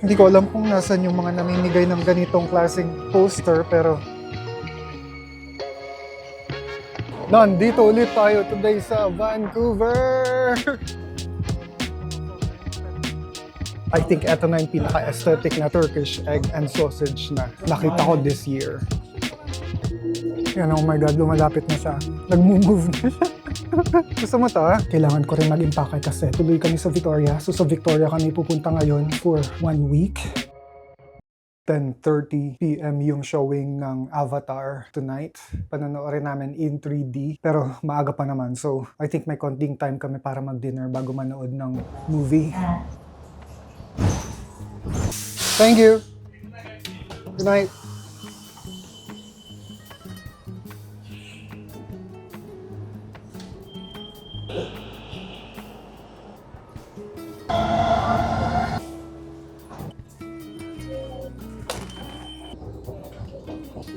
Hindi ko alam kung nasan yung mga namimigay ng ganitong klaseng poster, pero nandito ulit tayo today sa Vancouver! I think eto na yung pinaka-aesthetic na Turkish egg and sausage na nakita ko this year. Yan, oh my God, lumalapit na siya. Nag-move na siya. Gusto mo to, ha? Kailangan ko rin mag-impake kasi tuloy kami sa Victoria. So sa Victoria kami pupunta ngayon for 1 week. 10:30 p.m. yung showing ng Avatar tonight. Panonoodin namin in 3D. Pero maaga pa naman. So I think may konting time kami para mag-dinner bago manood ng movie. Thank you. Good night.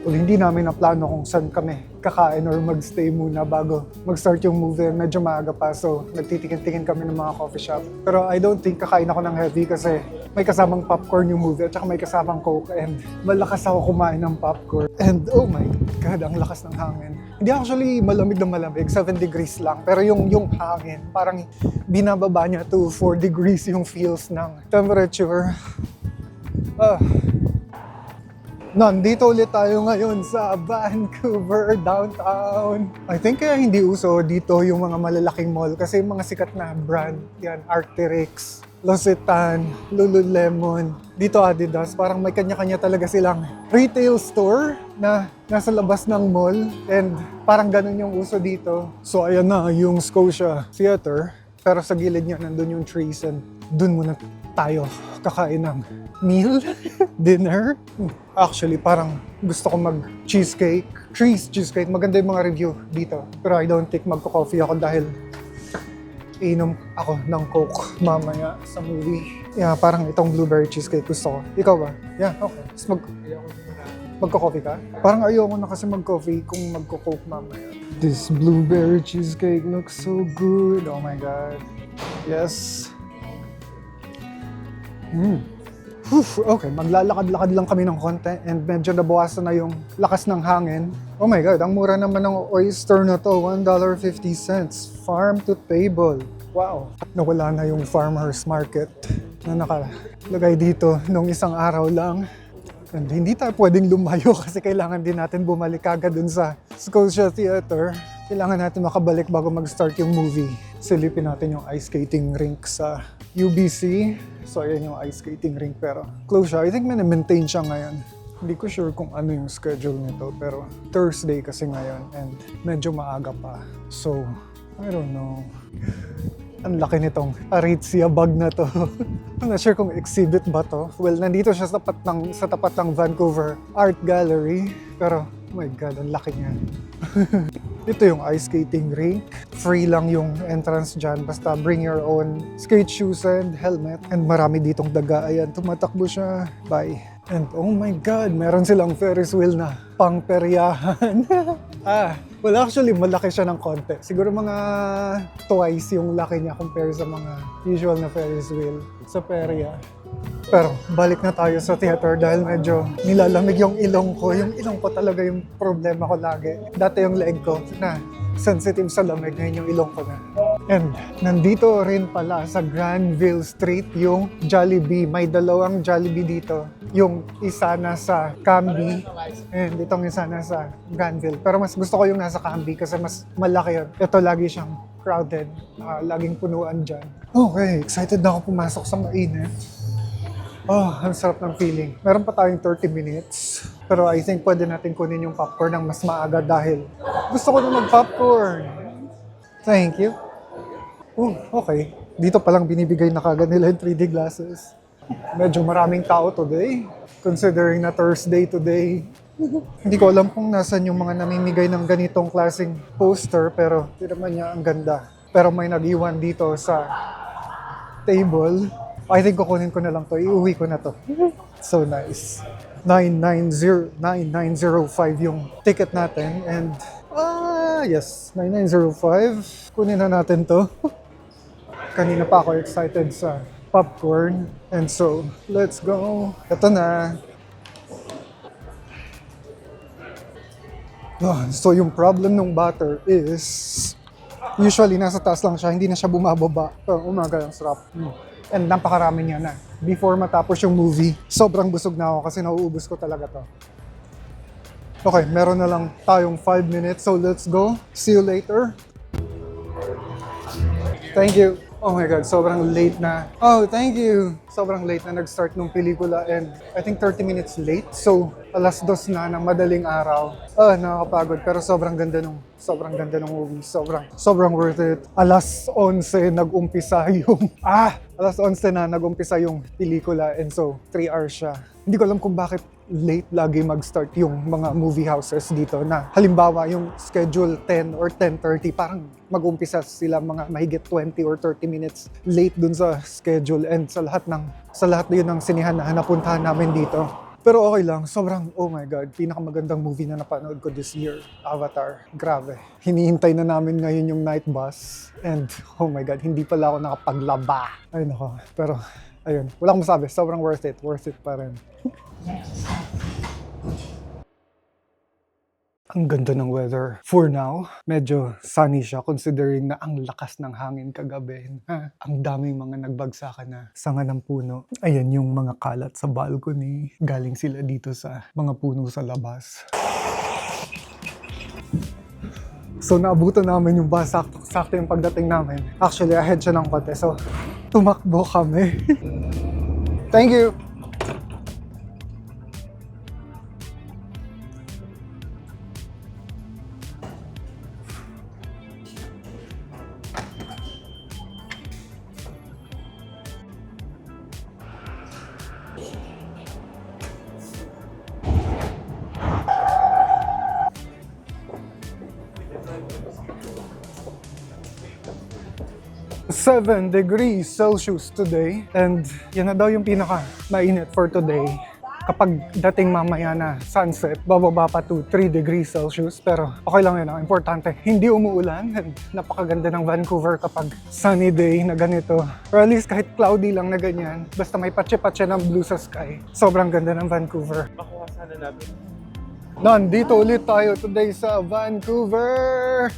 Well, hindi namin naplano kung saan kami kakain or magstay muna bago mag-start yung movie. Medyo maaga pa, so nagtitikin-tikin kami ng mga coffee shop. Pero I don't think kakain ako ng heavy kasi may kasamang popcorn yung movie at saka may kasamang Coke and malakas ako kumain ng popcorn. And oh my God, ang lakas ng hangin. Hindi actually malamig na malamig, 7 degrees lang. Pero yung hangin, parang binababa niya to 4 degrees yung feels ng temperature. Nandito ulit tayo ngayon sa Vancouver, downtown. I think kaya hindi uso dito yung mga malalaking mall kasi yung mga sikat na brand, yan, Arc'teryx, L'Occitane, Lululemon. Dito Adidas, parang may kanya-kanya talaga silang retail store na nasa labas ng mall and parang ganun yung uso dito. So ayan na yung Scotia Theatre, pero sa gilid niya nandun yung trees and dun muna tayo kakain ng meal, dinner. Actually, parang gusto ko mag-cheesecake. Cheesecake. Maganda yung mga review dito. Pero I don't think magko-coffee ako dahil inom ako ng Coke mamaya sa movie. Yeah, parang itong blueberry cheesecake gusto ko. Ikaw ba? Yeah, okay. Magko-coffee ka? Parang ayoko na kasi mag-coffee kung magko-Coke mamaya. This blueberry cheesecake looks so good. Oh my God. Yes. Okay, maglalakad-lakad lang kami ng konti and medyo nabawasan na yung lakas ng hangin. Oh my God, ang mura naman ng oyster na to, $1.50. Farm to table. Wow. Nawala na yung farmer's market na nakalagay dito nung isang araw lang. And hindi tayo pwedeng lumayo kasi kailangan din natin bumalik agad dun sa Scotia Theatre. Kailangan natin makabalik bago mag-start yung movie. Silipin natin yung ice skating rink sa UBC. So ayan yung ice skating rink pero close siya. I think maintain siya ngayon. Hindi ko sure kung ano yung schedule nito pero Thursday kasi ngayon and medyo maaga pa. So, I don't know. Ang laki nitong Aritzia bag na to. I'm not sure kung exhibit ba to. Well, nandito siya sa tapat ng Vancouver Art Gallery. Pero, oh my God, ang laki niya. Ito yung ice skating rink. Free lang yung entrance dyan. Basta bring your own skate shoes and helmet. And marami ditong daga. Ayan, tumatakbo siya. Bye. And oh my God, meron silang Ferris wheel na pangperyahan. Well actually malaki siya ng konti. Siguro mga twice yung laki niya compare sa mga usual na Ferris wheel sa perya. Pero balik na tayo sa theater dahil medyo nilalamig yung ilong ko. Yung ilong ko talaga yung problema ko lagi. Dati yung leeg ko na sensitive sa lamig, ngayon yung ilong ko na. And nandito rin pala sa Granville Street yung Jollibee. May dalawang Jollibee dito. Yung isa nasa Cambie and itong isa nasa Granville. Pero mas gusto ko yung nasa Cambie kasi mas malaki yun. Ito lagi siyang crowded. Laging punuan dyan. Okay, excited na ako pumasok sa mainit. Oh, ang sarap ng feeling. Meron pa tayong 30 minutes. Pero I think pwede natin kunin yung popcorn ng mas maaga dahil gusto ko na mag-popcorn. Thank you. Oh, okay. Dito palang binibigay na kagad nila yung 3D glasses. Medyo maraming tao today. Considering na Thursday today. Hindi ko alam kung nasan yung mga namimigay ng ganitong klaseng poster pero tinaman niya ang ganda. Pero may nag-iwan dito sa table. I think kukunin ko na lang to. Iuwi ko na to. So nice. 9905 yung ticket natin. And, yes, 9905. Kunin na natin to. Kanina pa ako excited sa popcorn. And so, let's go. Ito na. So yung problem ng butter is usually nasa taas lang siya, hindi na siya bumababa. Pero umaga ang sarap. And napakarami niya na. Before matapos yung movie, sobrang busog na ako kasi nauubos ko talaga to. Okay, meron na lang tayong 5 minutes, so let's go. See you later. Thank you. Oh my God, sobrang late na. Oh, thank you. Sobrang late na nag-start nung pelikula and I think 30 minutes late. So, 2:00 na ng madaling araw. Nakakapagod pero sobrang ganda nung movie. Sobrang worth it. 11:00 nag-umpisa yung 11:00 na nag-umpisa yung pelikula and so 3 hours siya. Hindi ko alam kung bakit late lagi mag-start yung mga movie houses dito na halimbawa yung schedule 10 or 10:30 parang mag-umpisa sila mga mahigit 20 or 30 minutes late dun sa schedule and sa lahat yun ng sinihan na napuntahan namin dito. Pero okay lang, sobrang, oh my God, pinakamagandang movie na napanood ko this year, Avatar. Grabe. Hinihintay na namin ngayon yung night bus and oh my God, hindi pala ako nakapaglaba. Ay nako, pero ayun, wala akong masabi, sobrang worth it pa rin. Ang ganda ng weather. For now, medyo sunny siya considering na ang lakas ng hangin kagabi. Ang daming mga nagbagsakan na sanga ng puno. Ayan yung mga kalat sa balcony. Galing sila dito sa mga puno sa labas. So naabutan namin yung bus, sakto yung pagdating namin. Actually, ahead siya ng konti. So, tumakbo kami. Thank you! Seven degrees Celsius today and yan na daw yung pinaka mainit for today. Kapag dating mamaya na sunset, bababa pa to 3 degrees Celsius pero okay lang yun. Ang importante, hindi umuulan and napakaganda ng Vancouver kapag sunny day na ganito. Or at least kahit cloudy lang na ganyan, basta may patse-patse ng blue sa sky. Sobrang ganda ng Vancouver. Makuha sana namin. Nandito ulit tayo today sa Vancouver!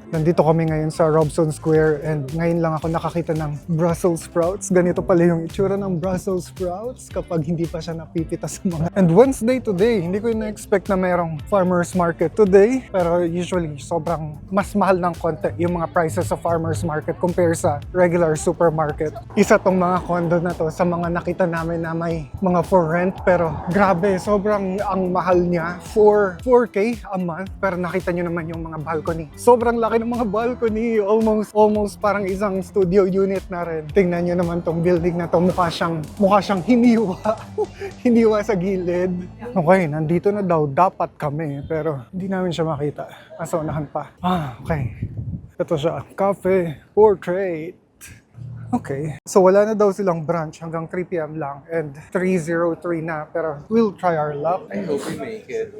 Nandito kami ngayon sa Robson Square and ngayon lang ako nakakita ng Brussels sprouts. Ganito pala yung itsura ng Brussels sprouts kapag hindi pa siya napipita sa mga... And Wednesday today, hindi ko na-expect na mayroong farmer's market today. Pero usually, sobrang mas mahal ng konti yung mga prices sa farmer's market compare sa regular supermarket. Isa tong mga condo na to sa mga nakita namin na may mga for rent. Pero grabe, sobrang ang mahal niya. 4K a month. Pero nakita nyo naman yung mga balcony. Sobrang laki ng mga balcony, almost parang isang studio unit na rin. Tingnan nyo naman tong building na to, mukha siyang hiniwa sa gilid. Okay, nandito na daw dapat kami, pero hindi namin siya makita. Nasa unahan pa. Okay. Ito siya, Cafe Portrait. Okay. So wala na daw silang branch hanggang 3 p.m. lang and 3:03 na, pero we'll try our luck. I hope we make it.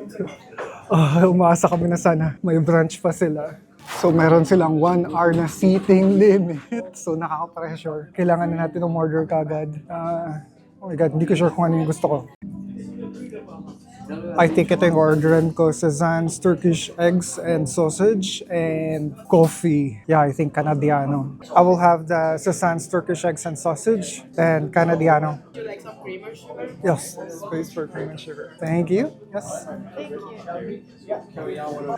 Umaasa kami na sana may branch pa sila. So meron silang 1 hour na seating limit. So nakaka-pressure. Kailangan na natin umorder kagad. Oh my God, hindi ko sure kung ano yung gusto ko. I think ito yung orderan ko, Cezanne's Turkish eggs and sausage and coffee. Yeah, I think Canadiano. I will have the Cezanne's Turkish eggs and sausage and Canadiano. Would you like some cream or sugar? Yes, space for cream and sugar. Thank you. Yes. Thank you.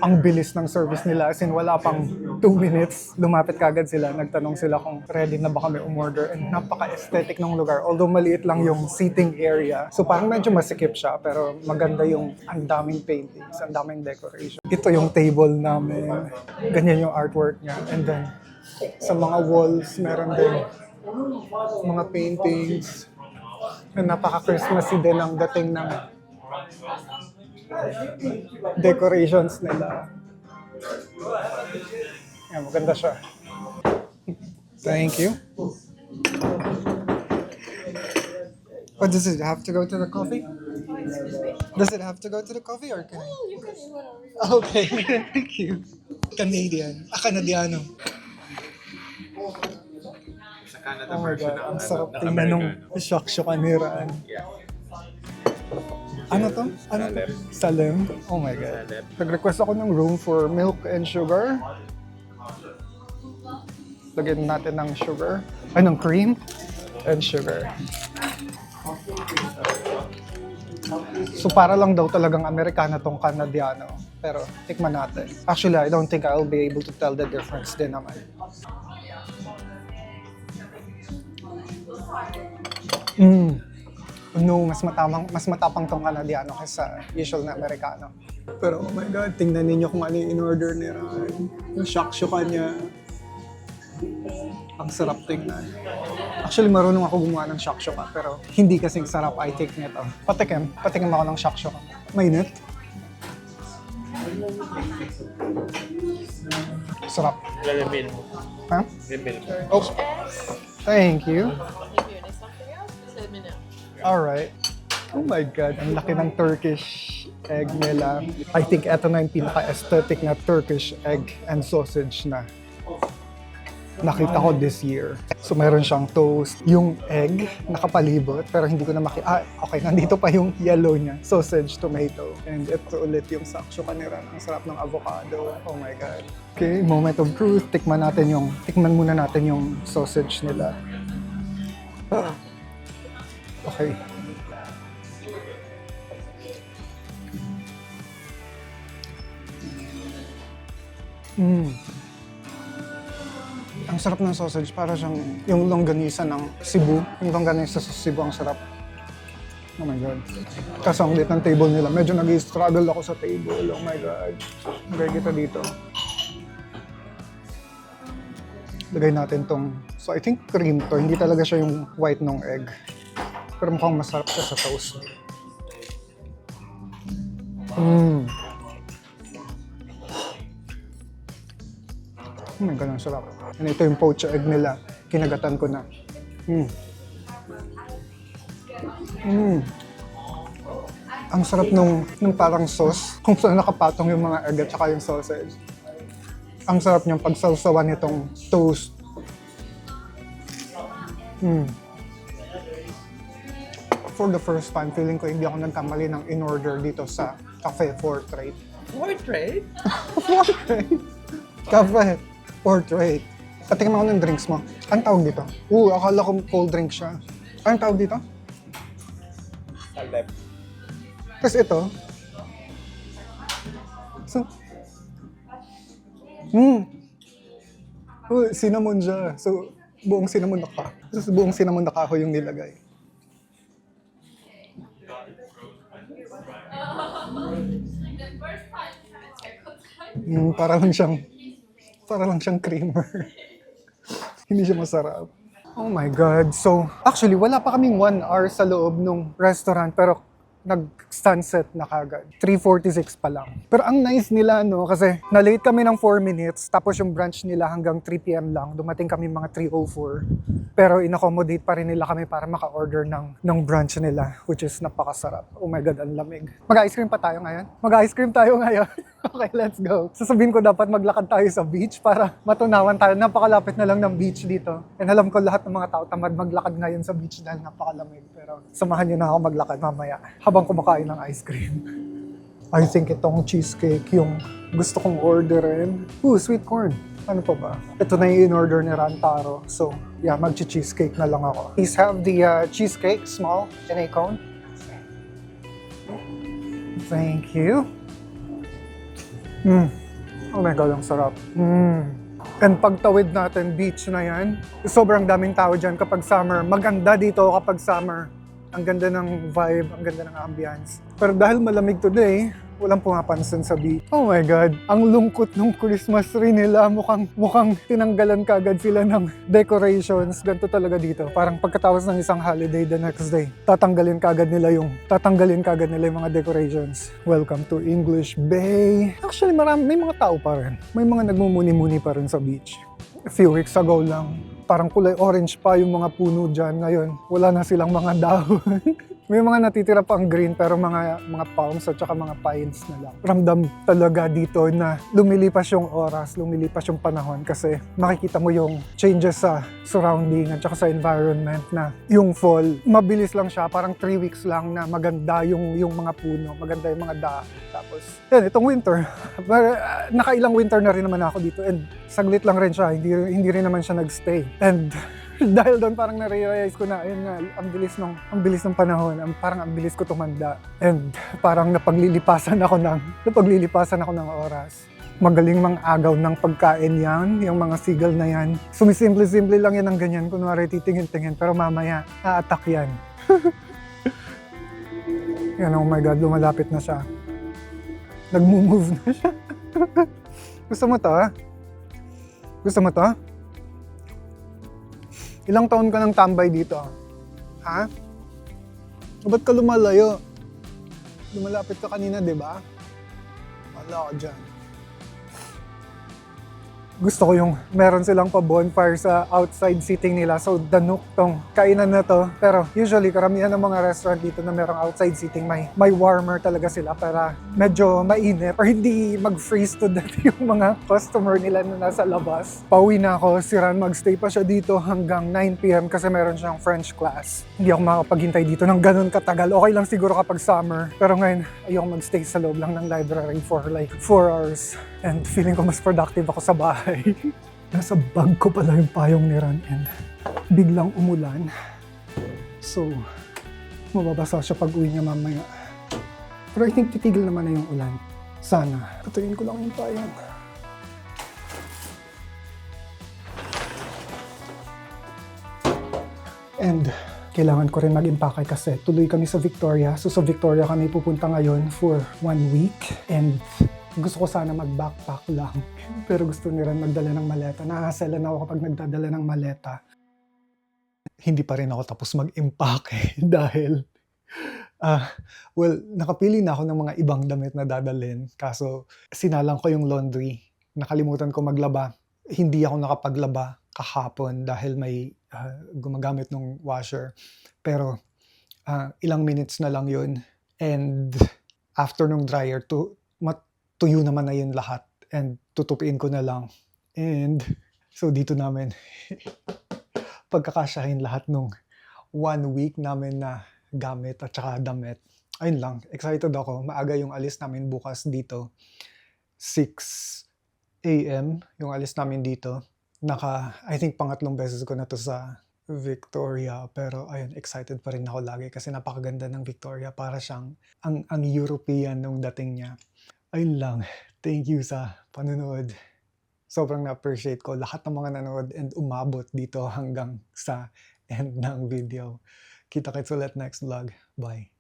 Ang bilis ng service nila, as in wala pang 2 minutes, lumapit kagad sila, nagtanong sila kung ready na ba kami umorder and napaka-aesthetic ng lugar. Although maliit lang yung seating area, so parang medyo masikip siya pero maganda yung ang daming paintings, ang daming decoration. Ito yung table namin, ganyan yung artwork niya and then sa mga walls meron din mga paintings na napaka-Christmassy din ang dating ng decorations nila. Yan, maganda siya. Thank you. Oh, does it have to go to the coffee? Does it have to go to the coffee or can I? You can eat whatever. Okay, thank you. Canadian. Canadiano. Canada Oh my version God, ng, ang sarap ng tingnan nung Americano. shakshukan ni Ran. Yeah. Ano to? Ano to? Salem. Salem? Oh my God. Salem. Nag-request ako ng room for milk and sugar. Lagyan natin ng sugar. Ay, ng cream and sugar. So para lang daw talagang Amerikana tong Canadiano. Pero tikman natin. Actually, I don't think I'll be able to tell the difference din naman. No, mas matapang tong Canadiano kaysa usual na Amerikano. Pero oh my God, tingnan ninyo kung ano yung in-order ni Ran. Yung shakshuka niya. Ang sarap tingnan. Actually, marunong ako gumawa ng shakshuka, pero hindi kasing sarap I take nito. Patikim ako ng shakshuka. Mainit. Sarap. May milk. Ha? May milk. Oh, thank you. If you need something else, just let me know. Alright. Oh my God, ang laki ng Turkish egg nila. I think eto na yung pinaka-aesthetic na Turkish egg and sausage na nakita ko this year. So meron siyang toast, yung egg nakapalibot, pero hindi ko na okay, nandito pa yung yellow niya, sausage, tomato. And ito ulit yung shakshuka ni Ran. Ang sarap ng avocado. Oh my God. Okay, moment of truth. Tikman muna natin yung sausage nila. Okay. Ang sarap ng sausage, para siyang yung longganisa ng Cebu. Yung longganisa sa Cebu, ang sarap. Oh my God. Kaso ang lit ng table nila. Medyo nag-struggle ako sa table. Oh my God. Lagay kita dito. Lagay natin tong, so I think cream to. Hindi talaga siya yung white ng egg. Pero mukhang masarap siya sa toast. Oh my God, ang sarap. And ito yung poached egg nila. Kinagatan ko na. Ang sarap nung parang sauce. Kung saan nakapatong yung mga egg at saka yung sausage. Ang sarap niyang pagsawsawan nitong toast. For the first time, feeling ko hindi ako nagkamali ng in-order dito sa Cafe Portrait. Portrait? Portrait? Cafe Portrait. Patikim ako ng drinks mo. Anong tawag dito? Akala ko cold drink siya. Anong tawag dito? Salem. Tapos ito. So, cinnamon siya. So, buong cinnamon na ka. So, buong cinnamon na kahoy yung nilagay. Para lang siyang creamer. Hindi siya masarap. Oh my God. So, actually, wala pa kaming 1 hour sa loob ng restaurant, pero nag-sunset na kagad. 3:46 pa lang. Pero ang nice nila, no, kasi na-late kami ng 4 minutes, tapos yung brunch nila hanggang 3 p.m. lang. Dumating kami mga 3:04. Pero in-accommodate pa rin nila kami para maka-order ng brunch nila, which is napakasarap. Oh my God, ang lamig. Mag-ice cream pa tayo ngayon? Mag-ice cream tayo ngayon. Okay, let's go. Sasabihin ko dapat maglakad tayo sa beach para matunawan tayo. Napakalapit na lang ng beach dito. And alam ko lahat ng mga tao tamad maglakad ngayon sa beach dahil napakalamig. Pero samahan niyo na ako maglakad mamaya habang kumakain ng ice cream. I think itong cheesecake yung gusto kong orderin. Sweet corn. Ano pa ba? Ito na yung in-order ni Rantaro. So, yeah, mag-cheesecake na lang ako. Please have the cheesecake, small, in a cone. Thank you. Oh my God, ang sarap. And pagtawid natin, beach na yan. Sobrang daming tao dyan kapag summer. Maganda dito kapag summer. Ang ganda ng vibe, ang ganda ng ambience. Pero dahil malamig today, walang pumapansin sa beach. Oh my God, ang lungkot ng Christmas tree nila. Mukhang tinanggalan kagad sila ng decorations. Ganito talaga dito. Parang pagkatapos ng isang holiday the next day, tatanggalin kagad nila yung mga decorations. Welcome to English Bay. Actually, may mga tao pa rin. May mga nagmumuni-muni pa rin sa beach. A few weeks ago lang, parang kulay orange pa yung mga puno dyan. Ngayon, wala na silang mga dahon. May mga natitira pang green pero mga palms at saka mga pines na lang. Ramdam talaga dito na lumilipas yung oras, lumilipas yung panahon kasi makikita mo yung changes sa surrounding at saka sa environment na yung fall, mabilis lang siya, parang 3 weeks lang na maganda yung mga puno, maganda yung mga dahon. Tapos, yan, itong winter, nakailang winter na rin naman ako dito and saglit lang rin siya, hindi rin naman siya nagstay. And dahil doon parang na-realize ko na, ayun nga, ang bilis ng panahon, parang ang bilis ko tumanda. And parang napaglilipasan ako ng oras. Magaling mang agaw ng pagkain yan, yung mga seagull na yan. Sumisimple-simple lang yan ng ganyan, kunwari titingin-tingin, pero mamaya, a-attack yan. Yan, oh my God, lumalapit na siya. Nag-move na siya. Gusto mo to, ha? Gusto mo to? Ilang taon ka nang tambay dito? Ha? Ba't ka lumalayo? Lumalapit ka kanina, di ba? Wala ka dyan. Gusto ko yung meron silang pa-bonfire sa outside seating nila. So, danuk tong kainan na to. Pero usually, karamihan ng mga restaurant dito na merong outside seating, may warmer talaga sila para medyo mainit or hindi mag-freeze to death yung mga customer nila na nasa labas. Pauwi na ako. Si Ran magstay pa siya dito hanggang 9 p.m. kasi meron siyang French class. Hindi ako makapaghintay dito ng ganun katagal. Okay lang siguro kapag summer. Pero ngayon, ayoko magstay sa loob lang ng library for like 4 hours. And feeling ko mas productive ako sa bahay. Nasa bag ko pala yung payong ni Ran and biglang umulan. So, mababasa siya pag uwi niya mamaya. Pero I think titigil naman na yung ulan. Sana. Patayin ko lang yung payong. And kailangan ko rin mag-impake kasi tuloy kami sa Victoria. So sa Victoria kami pupunta ngayon for 1 week. And gusto ko sana mag-backpack lang. Pero gusto ni Ran magdala ng maleta. Nahaselan ako kapag nagdadala ng maleta. Hindi pa rin ako tapos mag-impake dahil nakapili na ako ng mga ibang damit na dadalhin. Kaso sinalang ko yung laundry. Nakalimutan ko maglaba. Hindi ako nakapaglaba kahapon dahil may gumagamit ng washer. Pero ilang minutes na lang yun. And after nung dryer, tuyo naman na yun lahat. And tutupiin ko na lang. And so dito namin pagkakasyahin lahat nung 1 week namin na gamit at saka damit. Ayun lang, excited ako. Maaga yung alis namin bukas dito. 6 a.m. yung alis namin dito. I think pangatlong beses ko na to sa Victoria. Pero ayun, excited pa rin ako lagi kasi napakaganda ng Victoria. Para siyang ang European nung dating niya. Ayun lang. Thank you sa panonood. Sobrang na-appreciate ko lahat ng mga nanood and umabot dito hanggang sa end ng video. Kita-kits ulit next vlog. Bye.